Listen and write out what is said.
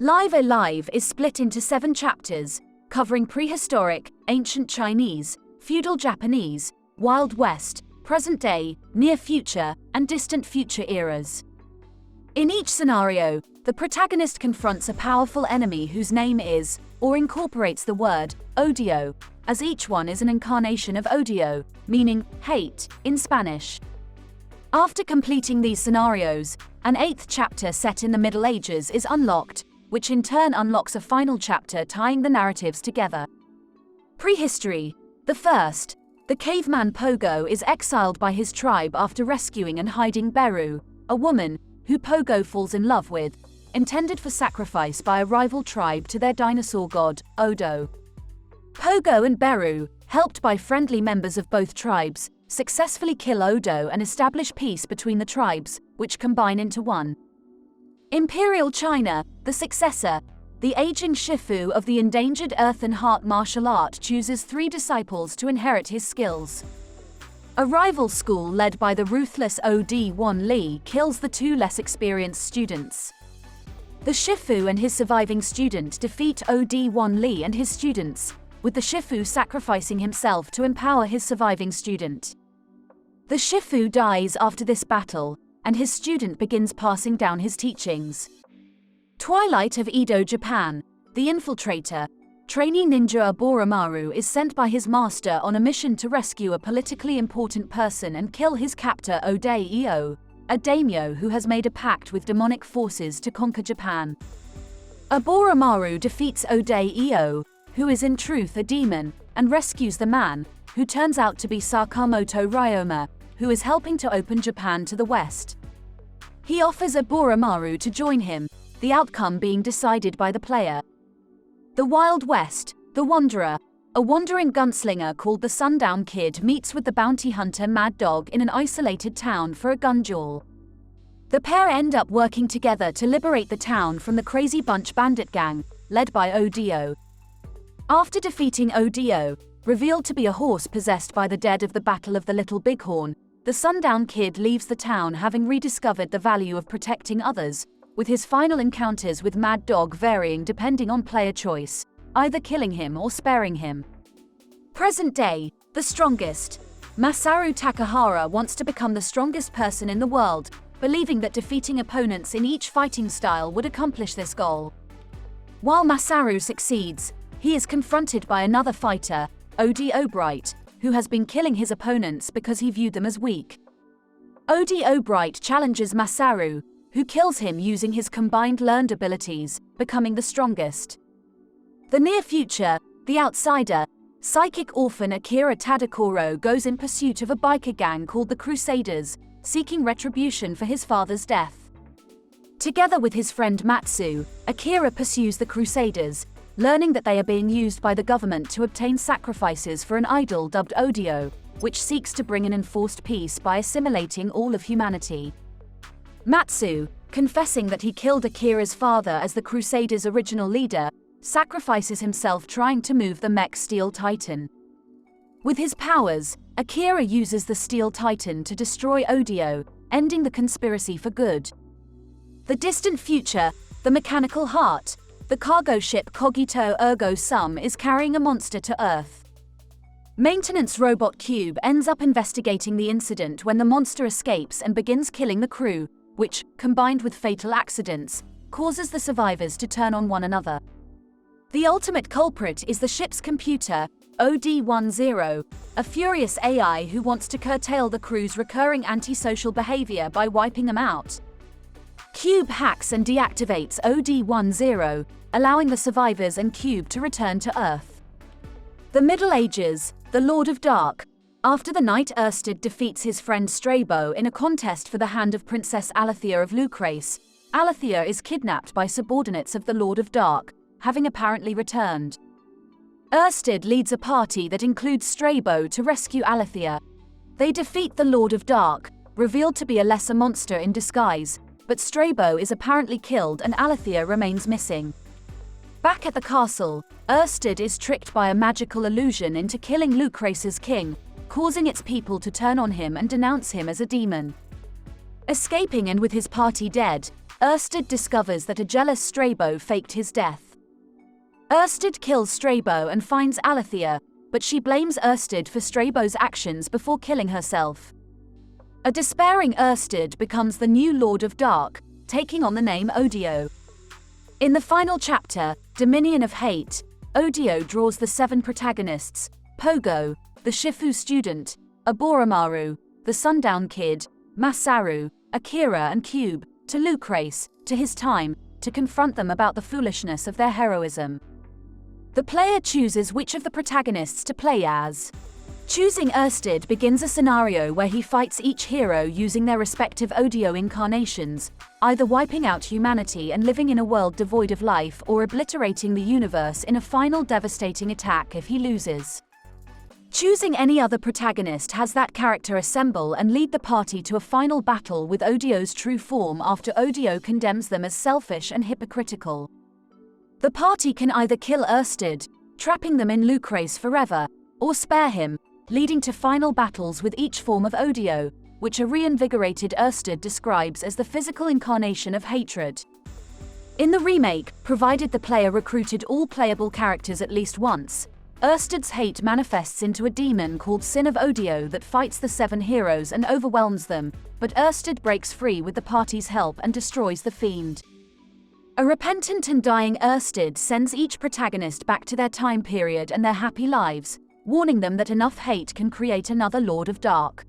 Live Alive is split into 7 chapters, covering prehistoric, ancient Chinese, feudal Japanese, Wild West, present day, near future, and distant future eras. In each scenario, the protagonist confronts a powerful enemy whose name is, or incorporates the word, odio, as each one is an incarnation of odio, meaning hate, in Spanish. After completing these scenarios, an 8th chapter set in the Middle Ages is unlocked, which in turn unlocks a final chapter tying the narratives together. Prehistory. The first. The caveman Pogo is exiled by his tribe after rescuing and hiding Beru, a woman, who Pogo falls in love with, intended for sacrifice by a rival tribe to their dinosaur god, Odo. Pogo and Beru, helped by friendly members of both tribes, successfully kill Odo and establish peace between the tribes, which combine into one. Imperial China, the successor, the aging Shifu of the endangered Earth and Heart martial art chooses 3 disciples to inherit his skills. A rival school led by the ruthless Od-1 Li kills the 2 less experienced students. The Shifu and his surviving student defeat Od-1 Li and his students, with the Shifu sacrificing himself to empower his surviving student. The Shifu dies after this battle, and his student begins passing down his teachings. Twilight of Edo, Japan. The infiltrator, trainee ninja Aboromaru is sent by his master on a mission to rescue a politically important person and kill his captor Ode-io, a daimyo who has made a pact with demonic forces to conquer Japan. Aboromaru defeats Ode-io, who is in truth a demon, and rescues the man, who turns out to be Sakamoto Ryoma, who is helping to open Japan to the west. He offers Aboromaru to join him, the outcome being decided by the player. The Wild West. The Wanderer, a wandering gunslinger called the Sundown Kid, meets with the bounty hunter Mad Dog in an isolated town for a gun duel. The pair end up working together to liberate the town from the Crazy Bunch bandit gang, led by Odio. After defeating Odio, revealed to be a horse possessed by the dead of the Battle of the Little Bighorn, the Sundown Kid leaves the town having rediscovered the value of protecting others, with his final encounters with Mad Dog varying depending on player choice, either killing him or sparing him. Present day. The strongest. Masaru Takahara wants to become the strongest person in the world, believing that defeating opponents in each fighting style would accomplish this goal. While Masaru succeeds, he is confronted by another fighter, Odie O'Bright, who has been killing his opponents because he viewed them as weak. Odie O'Bright challenges Masaru, who kills him using his combined learned abilities, becoming the strongest. The near future. The outsider. Psychic orphan Akira Tadakoro goes in pursuit of a biker gang called the Crusaders, seeking retribution for his father's death. Together with his friend Matsu, Akira pursues the Crusaders, learning that they are being used by the government to obtain sacrifices for an idol dubbed Odio, which seeks to bring an enforced peace by assimilating all of humanity. Matsu, confessing that he killed Akira's father as the Crusaders' original leader, sacrifices himself trying to move the mech Steel Titan. With his powers, Akira uses the Steel Titan to destroy Odio, ending the conspiracy for good. The distant future. The mechanical heart. The cargo ship Cogito Ergo Sum is carrying a monster to Earth. Maintenance robot Cube ends up investigating the incident when the monster escapes and begins killing the crew, which, combined with fatal accidents, causes the survivors to turn on one another. The ultimate culprit is the ship's computer, OD-10, a furious AI who wants to curtail the crew's recurring antisocial behavior by wiping them out. Cube hacks and deactivates OD-10, allowing the survivors and Cube to return to Earth. The Middle Ages. The Lord of Dark. After the knight Erstad defeats his friend Strabo in a contest for the hand of Princess Alethea of Lucrece, Alethea is kidnapped by subordinates of the Lord of Dark, having apparently returned. Erstad leads a party that includes Strabo to rescue Alethea. They defeat the Lord of Dark, revealed to be a lesser monster in disguise, but Strabo is apparently killed and Alethea remains missing. Back at the castle, Erstad is tricked by a magical illusion into killing Lucrece's king, causing its people to turn on him and denounce him as a demon. Escaping and with his party dead, Ersted discovers that a jealous Strabo faked his death. Ersted kills Strabo and finds Alethea, but she blames Ersted for Strabo's actions before killing herself. A despairing Ersted becomes the new Lord of Dark, taking on the name Odio. In the final chapter, Dominion of Hate, Odio draws the 7 protagonists: Pogo, the Shifu student, Aboromaru, the Sundown Kid, Masaru, Akira and Cube, to Lucrece, to his time, to confront them about the foolishness of their heroism. The player chooses which of the protagonists to play as. Choosing Ersted begins a scenario where he fights each hero using their respective Odio incarnations, either wiping out humanity and living in a world devoid of life or obliterating the universe in a final devastating attack if he loses. Choosing any other protagonist has that character assemble and lead the party to a final battle with Odio's true form after Odio condemns them as selfish and hypocritical. The party can either kill Ersted, trapping them in Lucrece forever, or spare him, leading to final battles with each form of Odio, which a reinvigorated Ersted describes as the physical incarnation of hatred. In the remake, provided the player recruited all playable characters at least once, Ersted's hate manifests into a demon called Sin of Odio that fights the 7 heroes and overwhelms them, but Ersted breaks free with the party's help and destroys the fiend. A repentant and dying Ersted sends each protagonist back to their time period and their happy lives, warning them that enough hate can create another Lord of Dark.